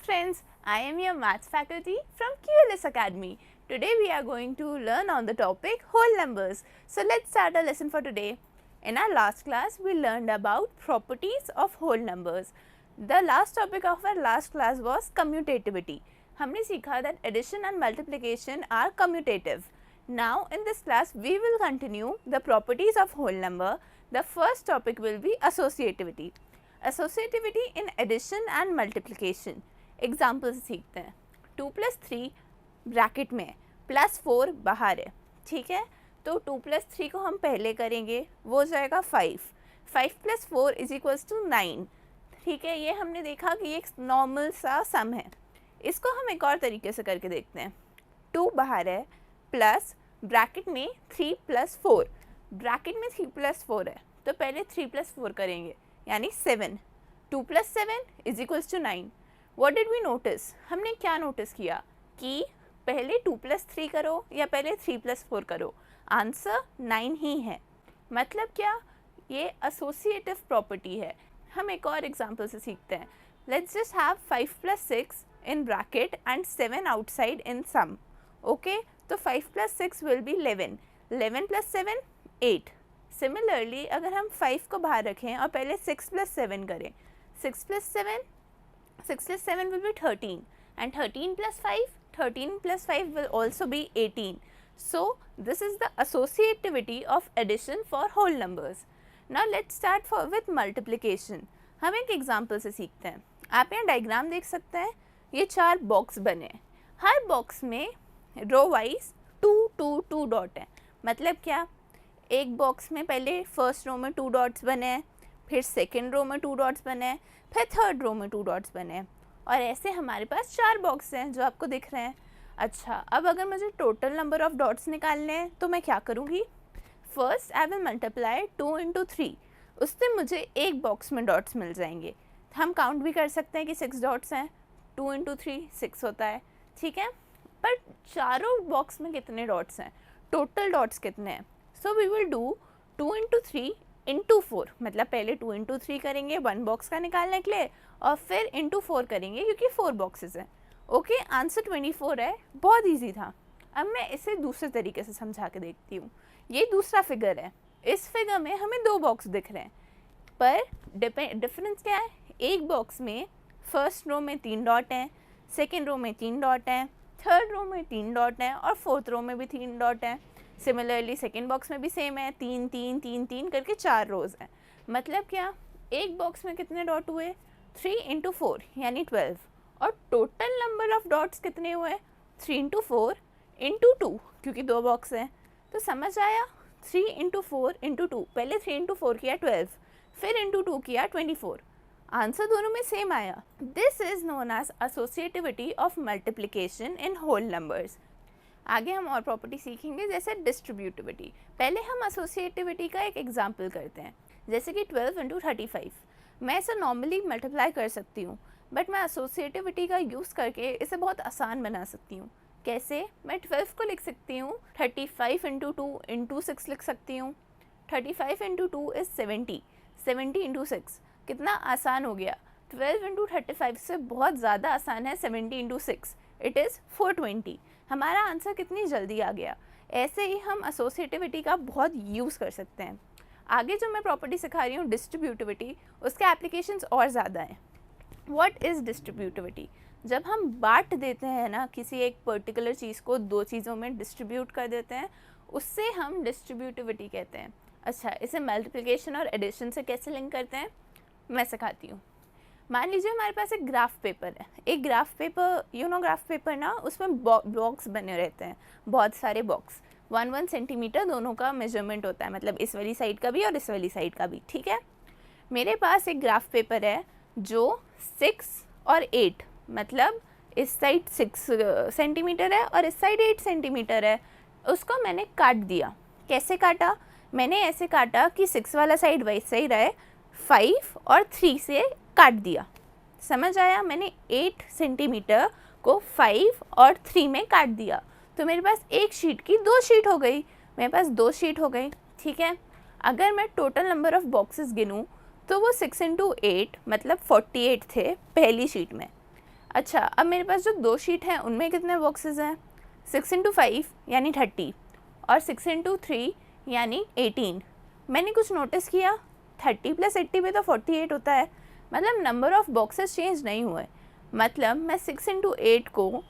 friends, I am your maths faculty from QLS Academy. Today we are going to learn on the topic whole numbers. So let's start our lesson for today. In our last class we learned about properties of whole numbers. The last topic of our last class was commutativity. हमने सीखा that addition and multiplication are commutative. Now in this class we will continue the properties of whole number. The first topic will be associativity. Associativity in addition and multiplication. Example से सीखते हैं. 2 + 3 bracket में +4 बाहर है, ठीक है. तो 2 + 3 को हम पहले करेंगे, वो हो जाएगा 5. 5 + 4 = 9. ठीक है, ये हमने देखा कि ये एक नॉर्मल सा सम है. इसको हम एक और तरीके से करके देखते हैं. 2 बाहर है प्लस ब्रैकेट में 3 + 4. ब्रैकेट में 3 + 4 है तो पहले 3 + 4 करेंगे यानी 7. 2 + 7 = 9. What did we notice? हमने क्या नोटिस किया कि पहले 2 + 3 करो या पहले 3 + 4 करो, आंसर 9 ही है. मतलब क्या, ये एसोसिएटिव प्रॉपर्टी है. हम एक और एग्जांपल से सीखते हैं. Let's just have 5 + 6 in bracket and 7 outside in sum. Okay, तो 5 + 6 will be 11. 11 + 7 8. Similarly, अगर हम 5 को बाहर रखें और पहले 6 + 7 करें, 6 + 7 will be 13 and 13 + 5 will also be 18. So this is the associativity of addition for whole numbers. Now let's start with multiplication. हम एक एग्जाम्पल से सीखते हैं. आप यहाँ डायग्राम देख सकते हैं. ये 4 बॉक्स बने हैं. हर बॉक्स में रो वाइज 2 2 2 डॉट है. मतलब क्या, एक बॉक्स में पहले फर्स्ट रो में 2 डॉट्स बने हैं, फिर सेकेंड रो में 2 डॉट्स बने हैं, फिर थर्ड रो में 2 डॉट्स बने हैं, और ऐसे हमारे पास 4 बॉक्स हैं जो आपको दिख रहे हैं. अच्छा, अब अगर मुझे टोटल नंबर ऑफ डॉट्स निकालने हैं तो मैं क्या करूँगी. First I will multiply 2 × 3. उससे मुझे एक बॉक्स में डॉट्स मिल जाएंगे. हम काउंट भी कर सकते हैं कि 6 डॉट्स हैं. 2 × 3 6 होता है, ठीक है. पर चारों बॉक्स में कितने डॉट्स हैं, टोटल डॉट्स कितने हैं. So we will do 2 × 3 × 4. मतलब पहले 2 × 3 करेंगे 1 बॉक्स का निकालने के लिए, और फिर × 4 करेंगे क्योंकि 4 बॉक्सेस हैं. ओके, आंसर 24 है. बहुत इजी था. अब मैं इसे दूसरे तरीके से समझा के देखती हूँ. ये दूसरा फिगर है. इस फिगर में हमें 2 बॉक्स दिख रहे हैं, पर डिफरेंस क्या है. एक बॉक्स में फर्स्ट रो में 3 डॉट हैं, सेकेंड रो में 3 डॉट हैं, थर्ड रो में 3 डॉट हैं, और फोर्थ रो में भी 3 डॉट हैं. सिमिलरली सेकेंड बॉक्स में भी सेम है, 3 3 3 3 करके 4 रोज़ हैं. मतलब क्या, एक बॉक्स में कितने डॉट हुए, 3 × 4 यानी 12. और टोटल नंबर ऑफ डॉट्स कितने हुए, 3 × 4 × 2, क्योंकि 2 बॉक्स हैं. तो समझ आया, 3 × 4 × 2. पहले 3 × 4 किया 12, फिर × 2 किया 24. आंसर दोनों में सेम आया. This is known as associativity of multiplication in whole numbers. आगे हम और प्रॉपर्टी सीखेंगे, जैसे डिस्ट्रीब्यूटिविटी. पहले हम एसोसिएटिविटी का एक एग्जांपल करते हैं. जैसे कि 12 × 35. मैं इसे नॉर्मली मल्टीप्लाई कर सकती हूँ, बट मैं एसोसिएटिविटी का यूज़ करके इसे बहुत आसान बना सकती हूँ. कैसे, मैं 12 को लिख सकती हूँ 35 × 2 × 6 लिख सकती हूँ. 35 × 2 इज़ 70. 70 × 6 कितना आसान हो गया. 12 × 35 से बहुत ज़्यादा आसान है 70 × 6. It is 420. हमारा आंसर कितनी जल्दी आ गया. ऐसे ही हम एसोसिएटिविटी का बहुत यूज़ कर सकते हैं. आगे जो मैं प्रॉपर्टी सिखा रही हूँ डिस्ट्रीब्यूटिविटी, उसके एप्लीकेशंस और ज़्यादा हैं. What is distributivity. जब हम बांट देते हैं ना किसी एक पर्टिकुलर चीज़ को, 2 चीज़ों में डिस्ट्रीब्यूट कर देते हैं, उससे हम डिस्ट्रीब्यूटिविटी कहते हैं. अच्छा, इसे मल्टीप्लिकेशन और एडिशन से कैसे लिंक करते हैं मैं सिखाती हूँ. मान लीजिए हमारे पास एक ग्राफ पेपर है. एक ग्राफ पेपर, ग्राफ पेपर ना, उसमें बॉक्स बने रहते हैं, बहुत सारे बॉक्स. 1 सेंटीमीटर दोनों का मेजरमेंट होता है, मतलब इस वाली साइड का भी और इस वाली साइड का भी, ठीक है. मेरे पास एक ग्राफ पेपर है जो 6 और 8, मतलब इस साइड 6 सेंटीमीटर है और इस साइड 8 सेंटीमीटर है. उसको मैंने काट दिया. कैसे काटा, मैंने ऐसे काटा कि 6 वाला साइड वैसे ही रहे, 5 और 3 से काट दिया. समझ आया, मैंने 8 सेंटीमीटर को 5 और 3 में काट दिया. तो मेरे पास एक शीट की 2 शीट हो गई. मेरे पास 2 शीट हो गई, ठीक है. अगर मैं टोटल नंबर ऑफ बॉक्सेस गिनूँ तो वो 6 × 8 मतलब 48 थे पहली शीट में. अच्छा, अब मेरे पास जो 2 शीट हैं उनमें कितने बॉक्सेस हैं? 6 इंटू 5 यानी 30 और 6 इंटू 3 यानी 18। मैंने कुछ नोटिस किया, 30 + 80 पे तो 48 होता है, मतलब नंबर ऑफ़ बॉक्सेस चेंज नहीं हुए। मतलब मैं 6 इंटू 8 को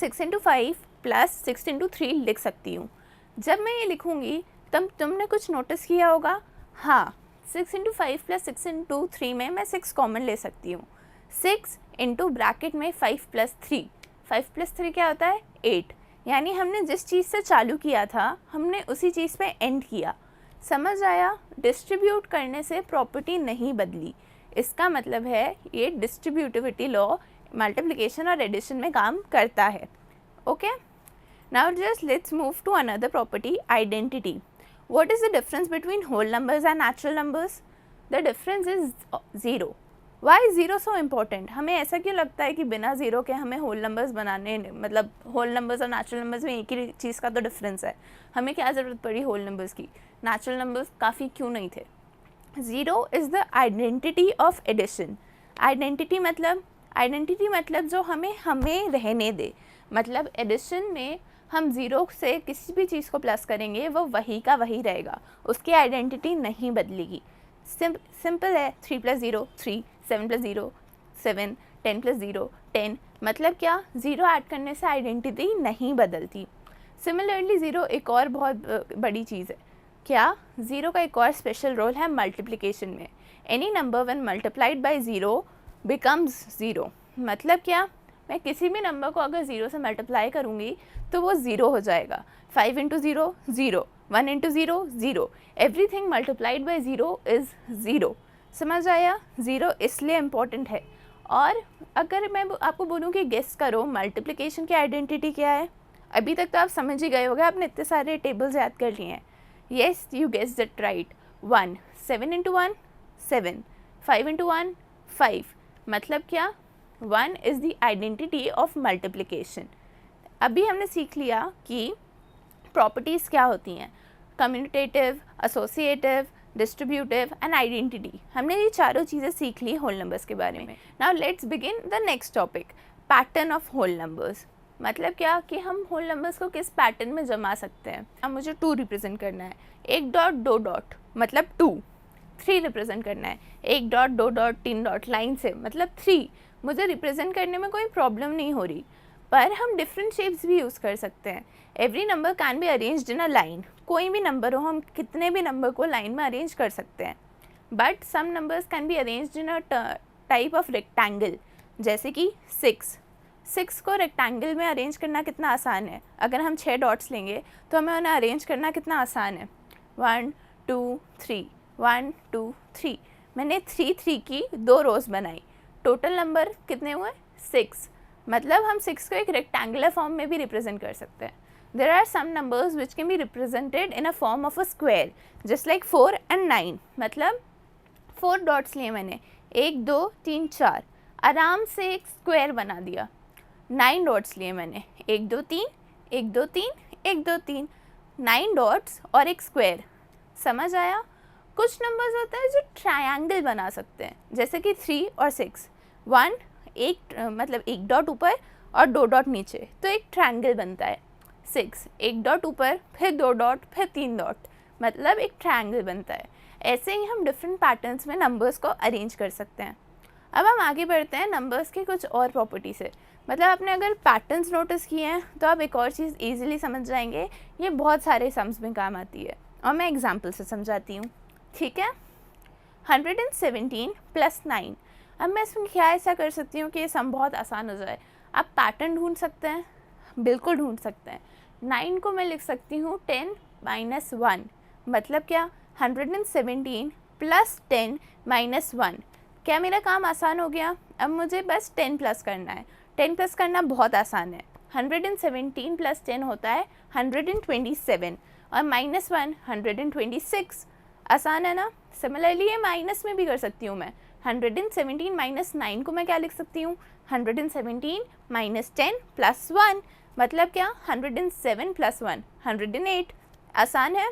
6 इंटू 5 प्लस 6 इंटू 3 लिख सकती हूँ। जब मैं ये लिखूँगी तब तुमने कुछ नोटिस किया होगा, हाँ 6 इंटू 5 प्लस 6 इंटू 3 में मैं 6 कॉमन ले सकती हूँ। 6 इंटू ब्रैकेट में 5 + 3, 5 + 3 क्या होता है? 8। यानी हमने जिस चीज़ से चालू किया था हमने उसी चीज़ पे एंड किया। समझ आया? डिस्ट्रीब्यूट करने से प्रॉपर्टी नहीं बदली। इसका मतलब है ये डिस्ट्रीब्यूटिविटी लॉ मल्टीप्लिकेशन और एडिशन में काम करता है। Okay, now just let's move to another property, identity. What is the difference between whole numbers and natural numbers? The difference is 0. Why is 0 so important? हमें ऐसा क्यों लगता है कि बिना ज़ीरो के हमें होल नंबर्स बनाने, मतलब होल नंबर्स और नेचुरल नंबर्स में एक ही चीज़ का तो डिफरेंस है, हमें क्या ज़रूरत पड़ी होल नंबर्स की? नेचुरल नंबर्स काफ़ी क्यों नहीं थे? 0 is the identity of addition. Identity मतलब जो हमें रहने दे। मतलब एडिशन में हम 0 से किसी भी चीज़ को प्लस करेंगे वो वही का वही रहेगा, उसकी आइडेंटिटी नहीं बदलेगी। सिंपल है, 3 + 0 3, 7 + 0 7, 10 + 0 10। मतलब क्या? 0 ऐड करने से आइडेंटिटी नहीं बदलती। सिमिलरली 0 एक और बहुत बड़ी चीज़ है। क्या? 0 का एक और स्पेशल रोल है मल्टीप्लिकेशन में। Any number when multiplied by 0 becomes 0। मतलब क्या? मैं किसी भी नंबर को अगर 0 से मल्टीप्लाई करूँगी तो वो 0 हो जाएगा। 5 into 0 0, 1 into 0 0, everything multiplied by 0 is 0। समझ आया? 0 इसलिए इम्पॉर्टेंट है। और अगर मैं आपको बोलूँ कि गेस करो मल्टीप्लिकेशन की आइडेंटिटी क्या है, अभी तक तो आप समझ ही गए होंगे, आपने इतने सारे टेबल्स याद कर लिए हैं। Yes, you guess that right. 1, 7 into 1 7, 5 into 1 5। मतलब क्या? 1 is the identity of multiplication. अभी हमने सीख लिया कि प्रॉपर्टीज़ क्या होती हैं, commutative, associative, distributive and identity. हमने ये चारों चीज़ें सीख ली होल नंबर्स के बारे में। Now let's begin the next topic, pattern of whole numbers. मतलब क्या कि हम होल नंबर्स को किस पैटर्न में जमा सकते हैं। अब मुझे 2 रिप्रेजेंट करना है, 1 डॉट 2 डॉट मतलब 2। 3 रिप्रेजेंट करना है, 1 डॉट 2 डॉट 3 डॉट लाइन से मतलब 3। मुझे रिप्रेजेंट करने में कोई प्रॉब्लम नहीं हो रही, पर हम डिफरेंट शेप्स भी यूज़ कर सकते हैं। Every number can be arranged in a line. कोई भी नंबर हो, हम कितने भी नंबर को लाइन में अरेंज कर सकते हैं। But some numbers can be arranged in a type of rectangle, जैसे कि 6 को रेक्टेंगल में अरेंज करना कितना आसान है। अगर हम 6 डॉट्स लेंगे तो हमें उन्हें अरेंज करना कितना आसान है। 1 2 3 1 2 3। मैंने 3 3 की 2 रोज़ बनाई, टोटल नंबर कितने हुए? 6। मतलब हम 6 को एक रेक्टेंगुलर फॉर्म में भी रिप्रेजेंट कर सकते हैं। There are some numbers which can be represented in a form of a square, just like 4 and 9। मतलब 4 डॉट्स लिए मैंने, 1 2 3 4, आराम से एक स्क्वायर बना दिया। 9 डॉट्स लिए मैंने, 1 2 3 1 2 3 1 2 3, 9 डॉट्स और एक स्क्वायर। समझ आया? कुछ नंबर्स होते हैं जो ट्रायंगल बना सकते हैं, जैसे कि 3 और 6। 1 मतलब 1 डॉट ऊपर और 2 डॉट नीचे, तो एक ट्रायंगल बनता है। 6 1 डॉट ऊपर, फिर 2 डॉट, फिर 3 डॉट, मतलब एक ट्रायंगल बनता है। ऐसे ही हम डिफरेंट पैटर्न्स में नंबर्स को अरेंज कर सकते हैं। अब हम आगे बढ़ते हैं नंबर्स की कुछ और प्रॉपर्टी से। मतलब आपने अगर पैटर्न्स नोटिस किए हैं तो आप एक और चीज़ ईजिली समझ जाएंगे, ये बहुत सारे सम्स में काम आती है। और मैं एग्जाम्पल से समझाती हूँ, ठीक है। 117 + 9। अब मैं इसमें क्या ऐसा कर सकती हूँ कि ये सम बहुत आसान हो जाए। आप पैटर्न ढूंढ सकते हैं, बिल्कुल ढूंढ सकते हैं। 9 को मैं लिख सकती हूँ 10 - 1। मतलब क्या? 117 + 10 - 1। क्या मेरा काम आसान हो गया? अब मुझे बस 10 प्लस करना है। 10 प्लस करना बहुत आसान है। 117 + 10 होता है 127 और -1 126। आसान है ना? सिमिलरली ये माइनस में भी कर सकती हूँ मैं। 117 - 9 को मैं क्या लिख सकती हूँ? 117 - 10 + 1। मतलब क्या? 107 + 1 108। आसान है।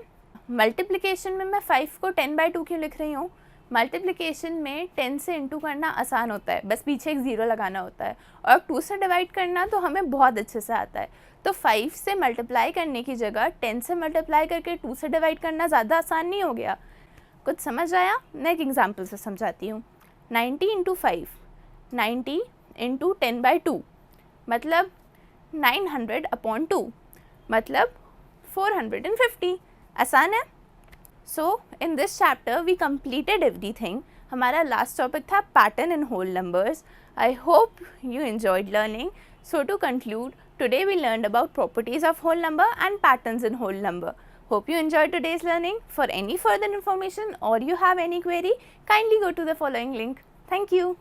मल्टीप्लिकेशन में मैं 5 को 10/2 क्यों लिख रही हूँ? मल्टीप्लिकेशन में 10 से इंटू करना आसान होता है, बस पीछे एक ज़ीरो लगाना होता है, और 2 से डिवाइड करना तो हमें बहुत अच्छे से आता है। तो 5 से मल्टीप्लाई करने की जगह 10 से मल्टीप्लाई करके 2 से डिवाइड करना ज़्यादा आसान नहीं हो गया? कुछ समझ आया? मैं एक एग्जांपल से समझाती हूँ। 90 इंटू 5, 90 इंटू 10/2 मतलब 900/2 मतलब 450। आसान है। So in this chapter we completed everything. हमारा लास्ट टॉपिक था pattern in whole numbers. I hope you enjoyed learning. So to conclude, today we learned about properties of whole number and patterns in whole number. Hope you enjoyed today's learning. For any further information or you have any query, kindly go to the following link. Thank you.